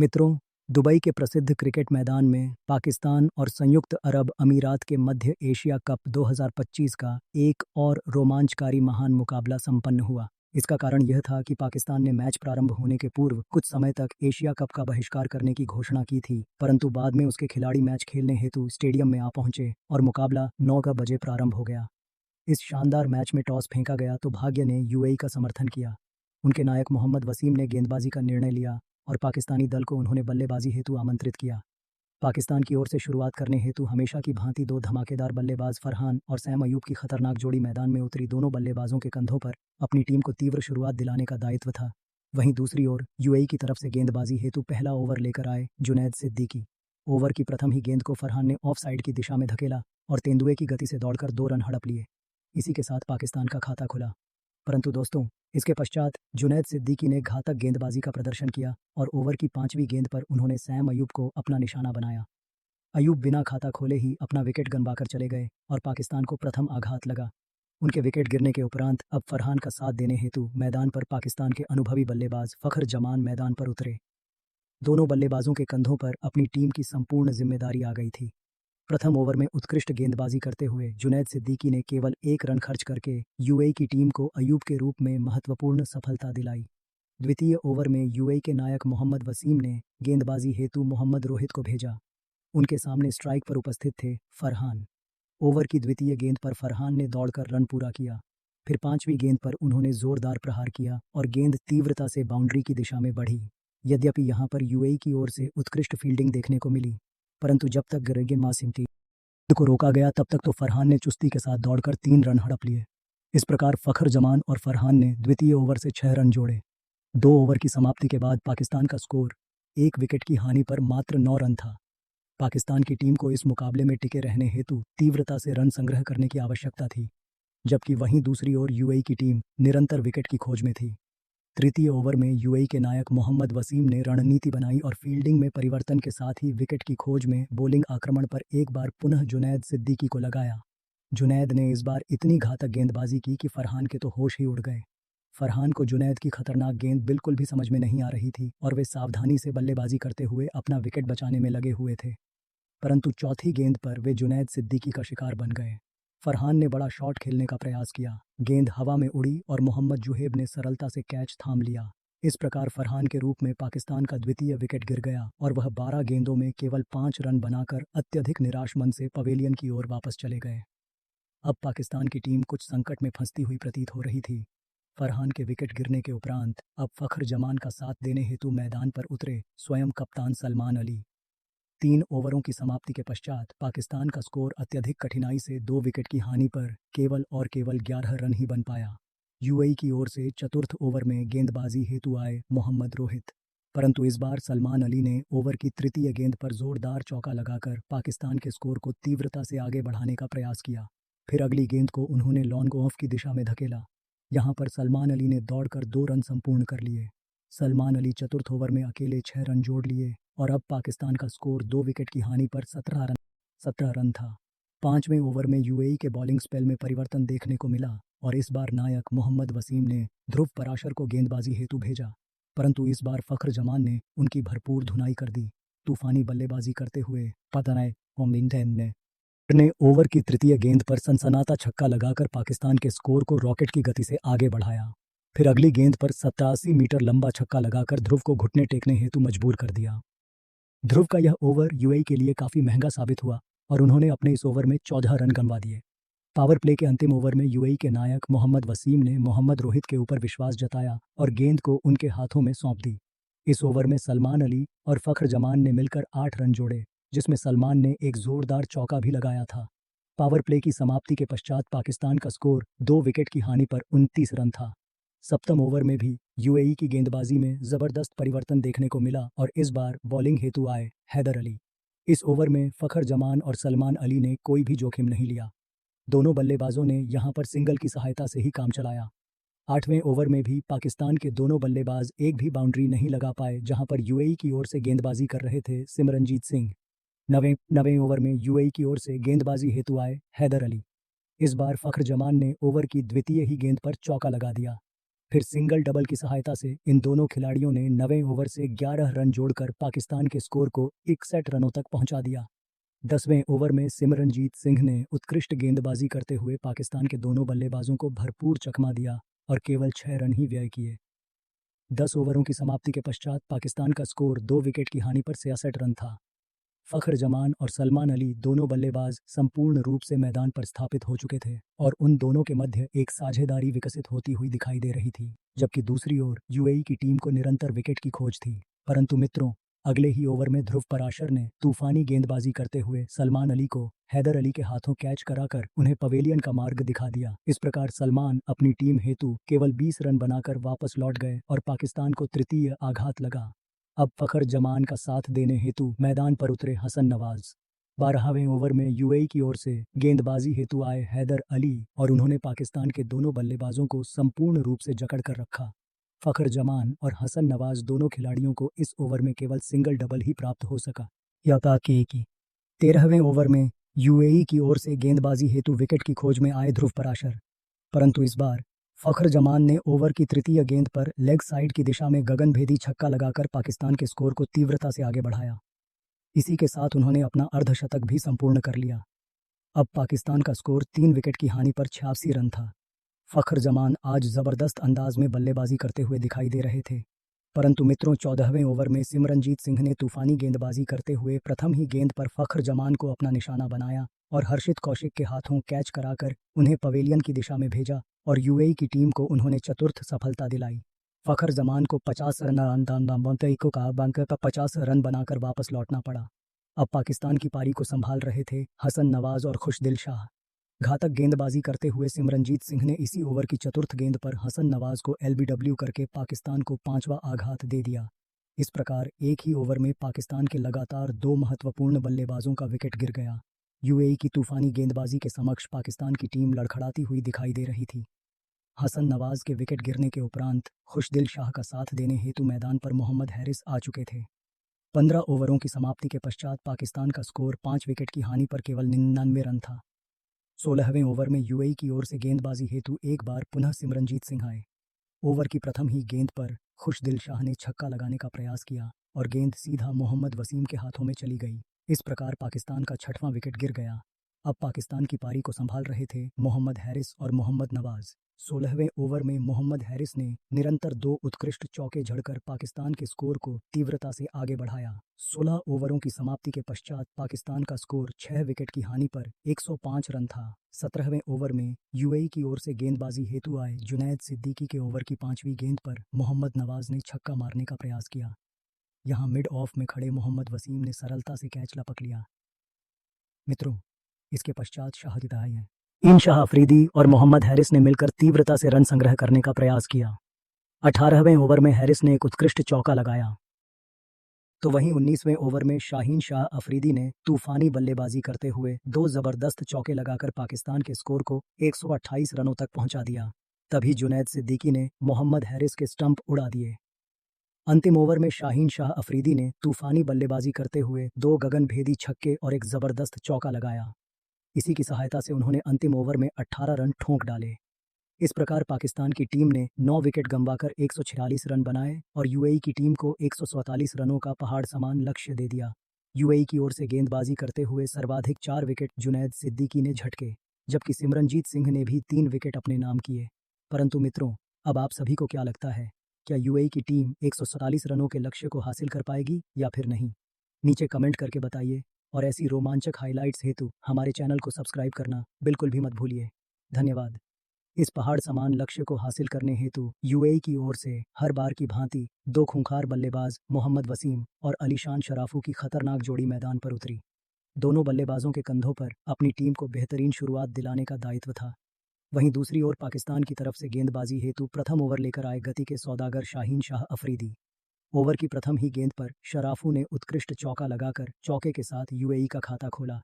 मित्रों, दुबई के प्रसिद्ध क्रिकेट मैदान में पाकिस्तान और संयुक्त अरब अमीरात के मध्य एशिया कप 2025 का एक और रोमांचकारी महान मुकाबला संपन्न हुआ। इसका कारण यह था कि पाकिस्तान ने मैच प्रारंभ होने के पूर्व कुछ समय तक एशिया कप का बहिष्कार करने की घोषणा की थी, परंतु बाद में उसके खिलाड़ी मैच खेलने हेतु स्टेडियम में आ पहुंचे और मुकाबला 9 बजे प्रारंभ हो गया। इस शानदार मैच में टॉस फेंका गया तो भाग्य ने यूएई का समर्थन किया। उनके नायक मोहम्मद वसीम ने गेंदबाजी का निर्णय लिया और पाकिस्तानी दल को उन्होंने बल्लेबाजी हेतु आमंत्रित किया। पाकिस्तान की ओर से शुरुआत करने हेतु हमेशा की भांति दो धमाकेदार बल्लेबाज फरहान और सैम अयूब की खतरनाक जोड़ी मैदान में उतरी। दोनों बल्लेबाजों के कंधों पर अपनी टीम को तीव्र शुरुआत दिलाने का दायित्व था। वहीं दूसरी ओर यूएई की तरफ से गेंदबाजी हेतु पहला ओवर लेकर आए जुनैद सिद्दीकी। ओवर की प्रथम ही गेंद को फरहान ने ऑफ साइड की दिशा में धकेला और तेंदुए की गति से दौड़कर 2 रन हड़प लिए। इसी के साथ पाकिस्तान का खाता खुला। परंतु दोस्तों, इसके पश्चात जुनैद सिद्दीकी ने घातक गेंदबाजी का प्रदर्शन किया और ओवर की 5वीं गेंद पर उन्होंने सैम अयूब को अपना निशाना बनाया। अयूब बिना खाता खोले ही अपना विकेट गंवाकर चले गए और पाकिस्तान को प्रथम आघात लगा। उनके विकेट गिरने के उपरांत अब फरहान का साथ देने हेतु मैदान पर पाकिस्तान के अनुभवी बल्लेबाज फखर जमान मैदान पर उतरे। दोनों बल्लेबाजों के कंधों पर अपनी टीम की संपूर्ण जिम्मेदारी आ गई थी। प्रथम ओवर में उत्कृष्ट गेंदबाजी करते हुए जुनैद सिद्दीकी ने केवल 1 रन खर्च करके यूएई की टीम को अयूब के रूप में महत्वपूर्ण सफलता दिलाई। द्वितीय ओवर में यूएई के नायक मोहम्मद वसीम ने गेंदबाजी हेतु मोहम्मद रोहित को भेजा। उनके सामने स्ट्राइक पर उपस्थित थे फरहान। ओवर की द्वितीय गेंद पर फरहान ने दौड़कर रन पूरा किया। फिर 5वीं गेंद पर उन्होंने जोरदार प्रहार किया और गेंद तीव्रता से बाउंड्री की दिशा में बढ़ी। यद्यपि यहाँ पर यूएई की ओर से उत्कृष्ट फील्डिंग देखने को मिली, परंतु जब तक गेंद मासिम थी को रोका गया तब तक तो फरहान ने चुस्ती के साथ दौड़कर 3 रन हड़प लिए। इस प्रकार फखर जमान और फरहान ने द्वितीय ओवर से 6 रन जोड़े। 2 ओवर की समाप्ति के बाद पाकिस्तान का स्कोर 1 विकेट की हानि पर मात्र 9 रन था। पाकिस्तान की टीम को इस मुकाबले में टिके रहने हेतु तीव्रता से रन संग्रह करने की आवश्यकता थी, जबकि वहीं दूसरी ओर यूएई की टीम निरंतर विकेट की खोज में थी। तृतीय ओवर में यूएई के नायक मोहम्मद वसीम ने रणनीति बनाई और फील्डिंग में परिवर्तन के साथ ही विकेट की खोज में बॉलिंग आक्रमण पर एक बार पुनः जुनैद सिद्दीकी को लगाया। जुनैद ने इस बार इतनी घातक गेंदबाजी की कि फरहान के तो होश ही उड़ गए। फरहान को जुनैद की खतरनाक गेंद बिल्कुल भी समझ में नहीं आ रही थी और वे सावधानी से बल्लेबाजी करते हुए अपना विकेट बचाने में लगे हुए थे, परंतु चौथी गेंद पर वे जुनैद सिद्दीकी का शिकार बन गए। फरहान ने बड़ा शॉट खेलने का प्रयास किया, गेंद हवा में उड़ी और मोहम्मद जुहेब ने सरलता से कैच थाम लिया। इस प्रकार फरहान के रूप में पाकिस्तान का द्वितीय विकेट गिर गया और वह 12 गेंदों में केवल 5 रन बनाकर अत्यधिक निराश मन से पवेलियन की ओर वापस चले गए। अब पाकिस्तान की टीम कुछ संकट में फंसती हुई प्रतीत हो रही थी। फरहान के विकेट गिरने के उपरांत अब फखर जमान का साथ देने हेतु मैदान पर उतरे स्वयं कप्तान सलमान अली। 3 ओवरों की समाप्ति के पश्चात पाकिस्तान का स्कोर अत्यधिक कठिनाई से 2 विकेट की हानि पर केवल 11 रन ही बन पाया। यूएई की ओर से चतुर्थ ओवर में गेंदबाजी हेतु आए मोहम्मद रोहित, परंतु इस बार सलमान अली ने ओवर की तृतीय गेंद पर जोरदार चौका लगाकर पाकिस्तान के स्कोर को तीव्रता से आगे बढ़ाने का प्रयास किया। फिर अगली गेंद को उन्होंने लॉन्ग ऑफ की दिशा में धकेला। यहाँ पर सलमान अली ने दौड़कर 2 रन संपूर्ण कर लिए। सलमान अली चतुर्थ ओवर में अकेले 6 रन जोड़ लिए और अब पाकिस्तान का स्कोर 2 विकेट की हानि पर 17 रन था। 5वें ओवर में यूएई के बॉलिंग स्पेल में परिवर्तन देखने को मिला और इस बार नायक मोहम्मद वसीम ने ध्रुव पराशर को गेंदबाजी हेतु भेजा, परंतु इस बार फखर जमान ने उनकी भरपूर धुनाई कर दी। तूफानी बल्लेबाजी करते हुए पतनाय ओमिंटन ने ओवर की तृतीय गेंद पर सनसनाता छक्का लगाकर पाकिस्तान के स्कोर को रॉकेट की गति से आगे बढ़ाया। फिर अगली गेंद पर 87 मीटर लंबा छक्का लगाकर ध्रुव को घुटने टेकने हेतु मजबूर कर दिया। ध्रुव का यह ओवर यूएई के लिए काफ़ी महंगा साबित हुआ और उन्होंने अपने इस ओवर में 14 रन गंवा दिए। पावर प्ले के अंतिम ओवर में यूएई के नायक मोहम्मद वसीम ने मोहम्मद रोहित के ऊपर विश्वास जताया और गेंद को उनके हाथों में सौंप दी। इस ओवर में सलमान अली और फखर जमान ने मिलकर 8 रन जोड़े, जिसमें सलमान ने एक जोरदार चौका भी लगाया था। पावर प्ले की समाप्ति के पश्चात पाकिस्तान का स्कोर 2 विकेट की हानि पर 29 रन था। सप्तम ओवर में भी यूएई की गेंदबाजी में जबरदस्त परिवर्तन देखने को मिला और इस बार बॉलिंग हेतु आए हैदर अली। इस ओवर में फखर जमान और सलमान अली ने कोई भी जोखिम नहीं लिया। दोनों बल्लेबाजों ने यहां पर सिंगल की सहायता से ही काम चलाया। 8वें ओवर में भी पाकिस्तान के दोनों बल्लेबाज एक भी बाउंड्री नहीं लगा पाए, जहां पर यूएई की ओर से गेंदबाजी कर रहे थे सिमरनजीत सिंह। 9वें ओवर में यूएई की ओर से गेंदबाजी हेतु आए हैदर अली। इस बार फखर जमान ने ओवर की द्वितीय ही गेंद पर चौका लगा दिया। फिर सिंगल डबल की सहायता से इन दोनों खिलाड़ियों ने 9वें ओवर से 11 रन जोड़कर पाकिस्तान के स्कोर को 61 रनों तक पहुंचा दिया। 10वें ओवर में सिमरनजीत सिंह ने उत्कृष्ट गेंदबाजी करते हुए पाकिस्तान के दोनों बल्लेबाजों को भरपूर चकमा दिया और केवल 6 रन ही व्यय किए। 10 ओवरों की समाप्ति के पश्चात पाकिस्तान का स्कोर 2 विकेट की हानि पर 66 रन था। फखर जमान और सलमान अली दोनों बल्लेबाज संपूर्ण रूप से मैदान पर स्थापित हो चुके थे और उन दोनों के मध्य एक साझेदारी विकसित होती हुई दिखाई दे रही थी, जबकि दूसरी ओर यूएई की टीम को निरंतर विकेट की खोज थी। परंतु मित्रों, अगले ही ओवर में ध्रुव पराशर ने तूफानी गेंदबाजी करते हुए सलमान अली को हैदर अली के हाथों कैच कराकर उन्हें पवेलियन का मार्ग दिखा दिया। इस प्रकार सलमान अपनी टीम हेतु केवल 20 रन बनाकर वापस लौट गए और पाकिस्तान को तृतीय आघात लगा। अब फखर जमान का साथ देने हेतु मैदान पर उतरे हसन नवाज। 12वें ओवर में यूएई की ओर से गेंदबाजी हेतु आए हैदर अली और उन्होंने पाकिस्तान के दोनों बल्लेबाजों को संपूर्ण रूप से जकड़ कर रखा। फखर जमान और हसन नवाज दोनों खिलाड़ियों को इस ओवर में केवल सिंगल डबल ही प्राप्त हो सका। यह था कि 13वें ओवर में यूएई की ओर से गेंदबाजी हेतु विकेट की खोज में आए ध्रुव पराशर, परंतु इस बार फखर जमान ने ओवर की तृतीय गेंद पर लेग साइड की दिशा में गगनभेदी छक्का लगाकर पाकिस्तान के स्कोर को तीव्रता से आगे बढ़ाया। इसी के साथ उन्होंने अपना अर्धशतक भी संपूर्ण कर लिया। अब पाकिस्तान का स्कोर 3 विकेट की हानि पर 86 रन था। फखर जमान आज जबरदस्त अंदाज में बल्लेबाजी करते हुए दिखाई दे रहे थे, परंतु मित्रों 14वें ओवर में सिमरनजीत सिंह ने तूफानी गेंदबाजी करते हुए प्रथम ही गेंद पर फखर जमान को अपना निशाना बनाया और हर्षित कौशिक के हाथों कैच कराकर उन्हें पवेलियन की दिशा में भेजा और यूएई की टीम को उन्होंने चतुर्थ सफलता दिलाई। फखर जमान को 50 रन बनाकर वापस लौटना पड़ा। अब पाकिस्तान की पारी को संभाल रहे थे हसन नवाज और खुशदिल शाह। घातक गेंदबाजी करते हुए सिमरनजीत सिंह ने इसी ओवर की चतुर्थ गेंद पर हसन नवाज को एलबीडब्ल्यू करके पाकिस्तान को 5वां आघात दे दिया। इस प्रकार एक ही ओवर में पाकिस्तान के लगातार 2 महत्वपूर्ण बल्लेबाजों का विकेट गिर गया। यूएई की तूफानी गेंदबाजी के समक्ष पाकिस्तान की टीम लड़खड़ाती हुई दिखाई दे रही थी। हसन नवाज के विकेट गिरने के उपरांत खुशदिल शाह का साथ देने हेतु मैदान पर मोहम्मद हैरिस आ चुके थे। 15 ओवरों की समाप्ति के पश्चात पाकिस्तान का स्कोर 5 विकेट की हानि पर केवल 99 रन था। 16वें ओवर में यूएई की ओर से गेंदबाजी हेतु एक बार पुनः सिमरनजीत सिंह आए। ओवर की प्रथम ही गेंद पर खुशदिल शाह ने छक्का लगाने का प्रयास किया और गेंद सीधा मोहम्मद वसीम के हाथों में चली गई। इस प्रकार पाकिस्तान का 6वां विकेट गिर गया। अब पाकिस्तान की पारी को संभाल रहे थे मोहम्मद हैरिस और मोहम्मद नवाज। 16वें ओवर में मोहम्मद हैरिस ने निरंतर 2 उत्कृष्ट चौके झड़कर पाकिस्तान के स्कोर को तीव्रता से आगे बढ़ाया। 16 ओवरों की समाप्ति के पश्चात पाकिस्तान का स्कोर 6 विकेट की हानि पर 105 रन था। 17वें ओवर में यूएई की ओर से गेंदबाजी हेतु आए जुनैद सिद्दीकी के ओवर की 5वीं गेंद पर मोहम्मद नवाज ने छक्का मारने का प्रयास किया। यहां मिड ऑफ में खड़े मोहम्मद वसीम ने सरलता से कैच लपक लिया। मित्रों, इसके पश्चात शाहिद आए हैं। इन शाह अफरीदी और मोहम्मद हैरिस ने मिलकर तीव्रता से रन संग्रह करने का प्रयास किया। 18वें ओवर में हैरिस ने एक उत्कृष्ट चौका लगाया, तो वहीं 19वें ओवर में शाहीन शाह अफरीदी ने तूफानी बल्लेबाजी करते हुए 2 जबरदस्त चौके लगाकर पाकिस्तान के स्कोर को 128 रनों तक पहुंचा दिया। तभी जुनैद सिद्दीकी ने मोहम्मद हैरिस के स्टंप उड़ा दिए। अंतिम ओवर में शाहीन शाह अफरीदी ने तूफानी बल्लेबाजी करते हुए 2 गगनभेदी छक्के और एक जबरदस्त चौका लगाया। इसी की सहायता से उन्होंने अंतिम ओवर में 18 रन ठोंक डाले। इस प्रकार पाकिस्तान की टीम ने 9 विकेट गंवाकर 146 रन बनाए और यूएई की टीम को 144 रनों का पहाड़ समान लक्ष्य दे दिया। यूएई की ओर से गेंदबाजी करते हुए सर्वाधिक 4 विकेट जुनैद सिद्दीकी ने झटके, जबकि सिमरनजीत सिंह ने भी 3 विकेट अपने नाम किए। परंतु मित्रों, अब आप सभी को क्या लगता है, क्या यूएई की टीम 147 रनों के लक्ष्य को हासिल कर पाएगी या फिर नहीं? नीचे कमेंट करके बताइए और ऐसी रोमांचक हाइलाइट्स हेतु हमारे चैनल को सब्सक्राइब करना बिल्कुल भी मत भूलिए। धन्यवाद। इस पहाड़ समान लक्ष्य को हासिल करने हेतु यूएई की ओर से हर बार की भांति 2 खूंखार बल्लेबाज मोहम्मद वसीम और अलीशान शराफू की खतरनाक जोड़ी मैदान पर उतरी। दोनों बल्लेबाजों के कंधों पर अपनी टीम को बेहतरीन शुरुआत दिलाने का दायित्व था। वहीं दूसरी ओर पाकिस्तान की तरफ से गेंदबाजी हेतु प्रथम ओवर लेकर आए गति के सौदागर शाहीन शाह अफरीदी। ओवर की प्रथम ही गेंद पर शराफू ने उत्कृष्ट चौका लगाकर चौके के साथ यूएई का खाता खोला,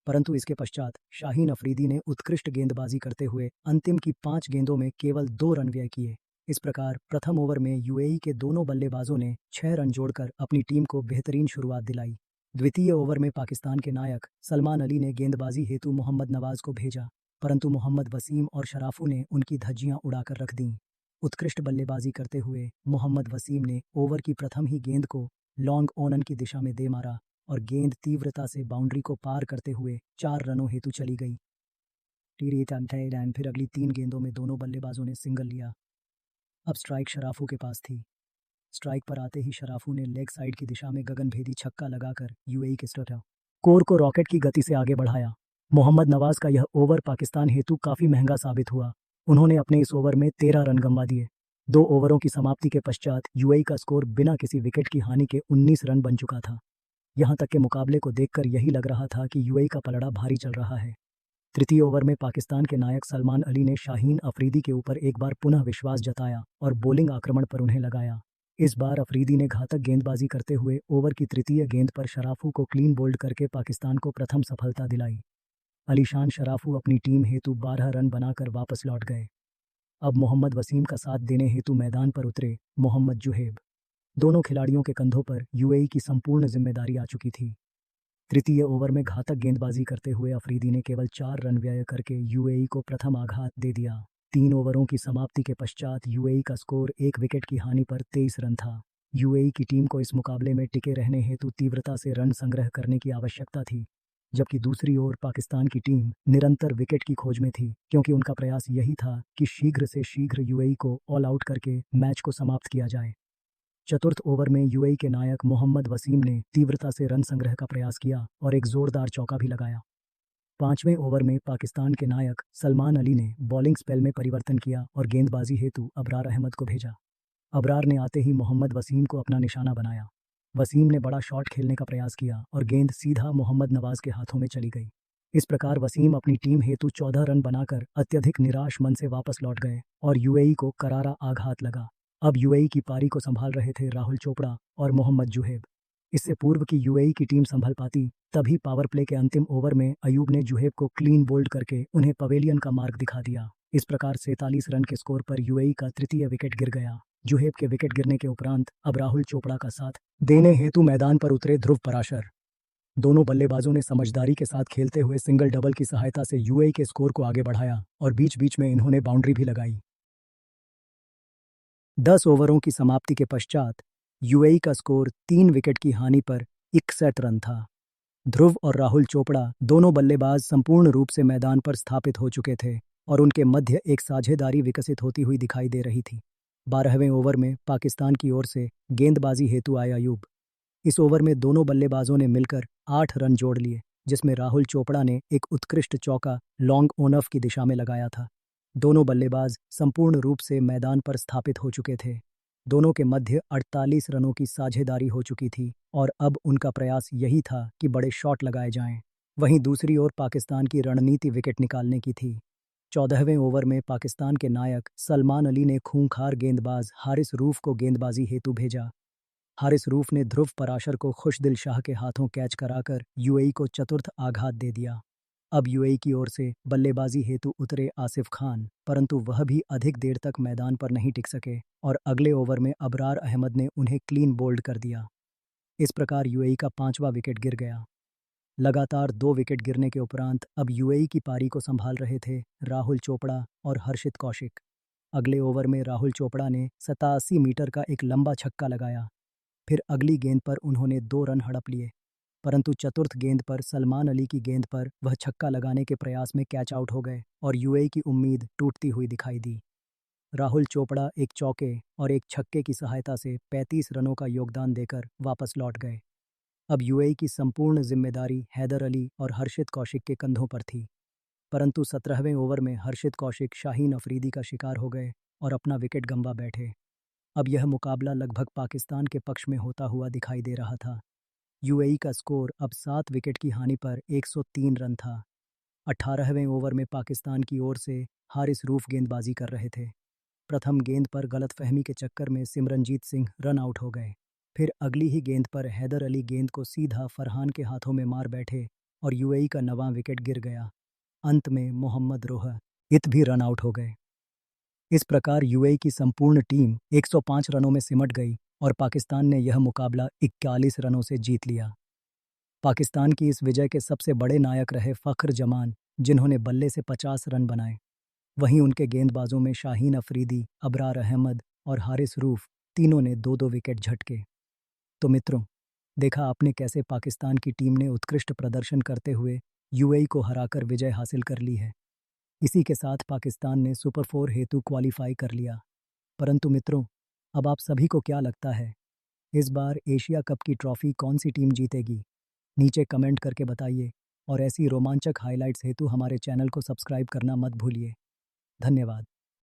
परंतु इसके पश्चात शाहीन अफरीदी ने उत्कृष्ट गेंदबाजी करते हुए अंतिम की 5 गेंदों में केवल 2 रन व्यय किए। इस प्रकार प्रथम ओवर में यूएई के दोनों बल्लेबाजों ने 6 रन जोड़कर अपनी टीम को बेहतरीन शुरुआत दिलाई। द्वितीय ओवर में पाकिस्तान के नायक सलमान अली ने गेंदबाजी हेतु मोहम्मद नवाज को भेजा, परंतु मोहम्मद वसीम और शराफू ने उनकी धज्जियां उड़ाकर रख दीं। उत्कृष्ट बल्लेबाजी करते हुए मोहम्मद वसीम ने ओवर की प्रथम ही गेंद को लॉन्ग ऑन की दिशा में दे मारा और गेंद तीव्रता से बाउंड्री को पार करते हुए 4 रनों हेतु चली गई। फिर अगली 3 गेंदों में दोनों बल्लेबाजों ने सिंगल लिया। अब स्ट्राइक शराफू के पास थी। स्ट्राइक पर आते ही शराफू ने लेग साइड की दिशा में गगनभेदी छक्का लगाकर यूएई के स्कोर को रॉकेट की गति से आगे बढ़ाया। मोहम्मद नवाज का यह ओवर पाकिस्तान हेतु काफी महंगा साबित हुआ। उन्होंने अपने इस ओवर में 13 रन गंवा दिए। 2 ओवरों की समाप्ति के पश्चात यूएई का स्कोर बिना किसी विकेट की हानि के 19 रन बन चुका था। यहां तक के मुकाबले को देखकर यही लग रहा था कि यूएई का पलड़ा भारी चल रहा है। तृतीय ओवर में पाकिस्तान के नायक सलमान अली ने शाहीन अफरीदी के ऊपर एक बार पुनः विश्वास जताया और बॉलिंग आक्रमण पर उन्हें लगाया। इस बार अफरीदी ने घातक गेंदबाजी करते हुए ओवर की तृतीय गेंद पर शराफू को क्लीन बोल्ड करके पाकिस्तान को प्रथम सफलता दिलाई। अलीशान शराफू अपनी टीम हेतु 12 रन बनाकर वापस लौट गए। अब मोहम्मद वसीम का साथ देने हेतु मैदान पर उतरे मोहम्मद जुहेब। दोनों खिलाड़ियों के कंधों पर यूएई की संपूर्ण जिम्मेदारी आ चुकी थी। तृतीय ओवर में घातक गेंदबाजी करते हुए अफरीदी ने केवल 4 रन व्यय करके यूएई को प्रथम आघात दे दिया। 3 ओवरों की समाप्ति के पश्चात यूएई का स्कोर 1 विकेट की हानि पर 23 रन था। यूएई की टीम को इस मुकाबले में टिके रहने हेतु तीव्रता से रन संग्रह करने की आवश्यकता थी, जबकि दूसरी ओर पाकिस्तान की टीम निरंतर विकेट की खोज में थी, क्योंकि उनका प्रयास यही था कि शीघ्र से शीघ्र यूएई को ऑल आउट करके मैच को समाप्त किया जाए। चतुर्थ ओवर में यूएई के नायक मोहम्मद वसीम ने तीव्रता से रन संग्रह का प्रयास किया और एक जोरदार चौका भी लगाया। 5वें ओवर में पाकिस्तान के नायक सलमान अली ने बॉलिंग स्पेल में परिवर्तन किया और गेंदबाजी हेतु अबरार अहमद को भेजा। अबरार ने आते ही मोहम्मद वसीम को अपना निशाना बनाया। वसीम ने बड़ा शॉट खेलने का प्रयास किया और गेंद सीधा मोहम्मद नवाज के हाथों में चली गई। इस प्रकार वसीम अपनी टीम हेतु 14 रन बनाकर अत्यधिक निराश मन से वापस लौट गए और यूएई को करारा आघात लगा। अब यूएई की पारी को संभाल रहे थे राहुल चोपड़ा और मोहम्मद जुहेब। इससे पूर्व की यूएई की टीम संभल पाती, तभी पावर प्ले के अंतिम ओवर में अयूब ने जुहेब को क्लीन बोल्ड करके उन्हें पवेलियन का मार्ग दिखा दिया। इस प्रकार 47 रन के स्कोर पर यूएई का तृतीय विकेट गिर गया। जुहेब के विकेट गिरने के उपरांत अब राहुल चोपड़ा का साथ देने हेतु मैदान पर उतरे ध्रुव पराशर। दोनों बल्लेबाजों ने समझदारी के साथ खेलते हुए सिंगल डबल की सहायता से यूएई के स्कोर को आगे बढ़ाया और बीच बीच में इन्होंने बाउंड्री भी लगाई। 10 ओवरों की समाप्ति के पश्चात यूएई का स्कोर 3 विकेट की हानि पर 61 रन था। ध्रुव और राहुल चोपड़ा दोनों बल्लेबाज संपूर्ण रूप से मैदान पर स्थापित हो चुके थे और उनके मध्य एक साझेदारी विकसित होती हुई दिखाई दे रही थी। 12वें ओवर में पाकिस्तान की ओर से गेंदबाजी हेतु आए अयूब। इस ओवर में दोनों बल्लेबाजों ने मिलकर 8 रन जोड़ लिए, जिसमें राहुल चोपड़ा ने एक उत्कृष्ट चौका लॉन्ग ऑन की दिशा में लगाया था। दोनों बल्लेबाज संपूर्ण रूप से मैदान पर स्थापित हो चुके थे। दोनों के मध्य 48 रनों की साझेदारी हो चुकी थी और अब उनका प्रयास यही था कि बड़े शॉट लगाए जाएं। वहीं दूसरी ओर पाकिस्तान की रणनीति विकेट निकालने की थी। 14वें ओवर में पाकिस्तान के नायक सलमान अली ने खूंखार गेंदबाज हारिस रूफ को गेंदबाजी हेतु भेजा। हारिस रूफ ने ध्रुव पराशर को खुशदिल शाह के हाथों कैच कराकर यूएई को चतुर्थ आघात दे दिया। अब यूएई की ओर से बल्लेबाजी हेतु उतरे आसिफ खान, परंतु वह भी अधिक देर तक मैदान पर नहीं टिक सके और अगले ओवर में अबरार अहमद ने उन्हें क्लीन बोल्ड कर दिया। इस प्रकार यूएई का 5वां विकेट गिर गया। लगातार 2 विकेट गिरने के उपरांत अब यूएई की पारी को संभाल रहे थे राहुल चोपड़ा और हर्षित कौशिक। अगले ओवर में राहुल चोपड़ा ने 87 मीटर का एक लंबा छक्का लगाया। फिर अगली गेंद पर उन्होंने 2 रन हड़प लिए, परंतु चतुर्थ गेंद पर सलमान अली की गेंद पर वह छक्का लगाने के प्रयास में कैच आउट हो गए और यूएई की उम्मीद टूटती हुई दिखाई दी। राहुल चोपड़ा एक चौके और एक छक्के की सहायता से 35 रनों का योगदान देकर वापस लौट गए। अब यूएई की संपूर्ण जिम्मेदारी हैदर अली और हर्षित कौशिक के कंधों पर थी, परंतु 17वें ओवर में हर्षित कौशिक शाहीन अफरीदी का शिकार हो गए और अपना विकेट गंवा बैठे। अब यह मुकाबला लगभग पाकिस्तान के पक्ष में होता हुआ दिखाई दे रहा था। यूएई का स्कोर अब 7 विकेट की हानि पर 103 रन था। 18वें ओवर में पाकिस्तान की ओर से हारिस रूफ गेंदबाजी कर रहे थे। प्रथम गेंद पर गलतफहमी के चक्कर में सिमरनजीत सिंह रन आउट हो गए। फिर अगली ही गेंद पर हैदर अली गेंद को सीधा फरहान के हाथों में मार बैठे और यूएई का 9वां विकेट गिर गया। अंत में मोहम्मद रोहित भी रन आउट हो गए। इस प्रकार यूएई की संपूर्ण टीम 105 रनों में सिमट गई और पाकिस्तान ने यह मुकाबला 41 रनों से जीत लिया। पाकिस्तान की इस विजय के सबसे बड़े नायक रहे फ़ख्र जमान, जिन्होंने बल्ले से 50 रन बनाए। वहीं उनके गेंदबाजों में शाहीन अफरीदी, अबरार अहमद और हारिस रूफ तीनों ने 2-2 विकेट झटके। तो मित्रों, देखा आपने कैसे पाकिस्तान की टीम ने उत्कृष्ट प्रदर्शन करते हुए यूएई को हराकर विजय हासिल कर ली है। इसी के साथ पाकिस्तान ने सुपर 4 हेतु क्वालिफाई कर लिया। परंतु मित्रों, अब आप सभी को क्या लगता है, इस बार एशिया कप की ट्रॉफी कौन सी टीम जीतेगी? नीचे कमेंट करके बताइए और ऐसी रोमांचक हाइलाइट्स हेतु हमारे चैनल को सब्सक्राइब करना मत भूलिए। धन्यवाद।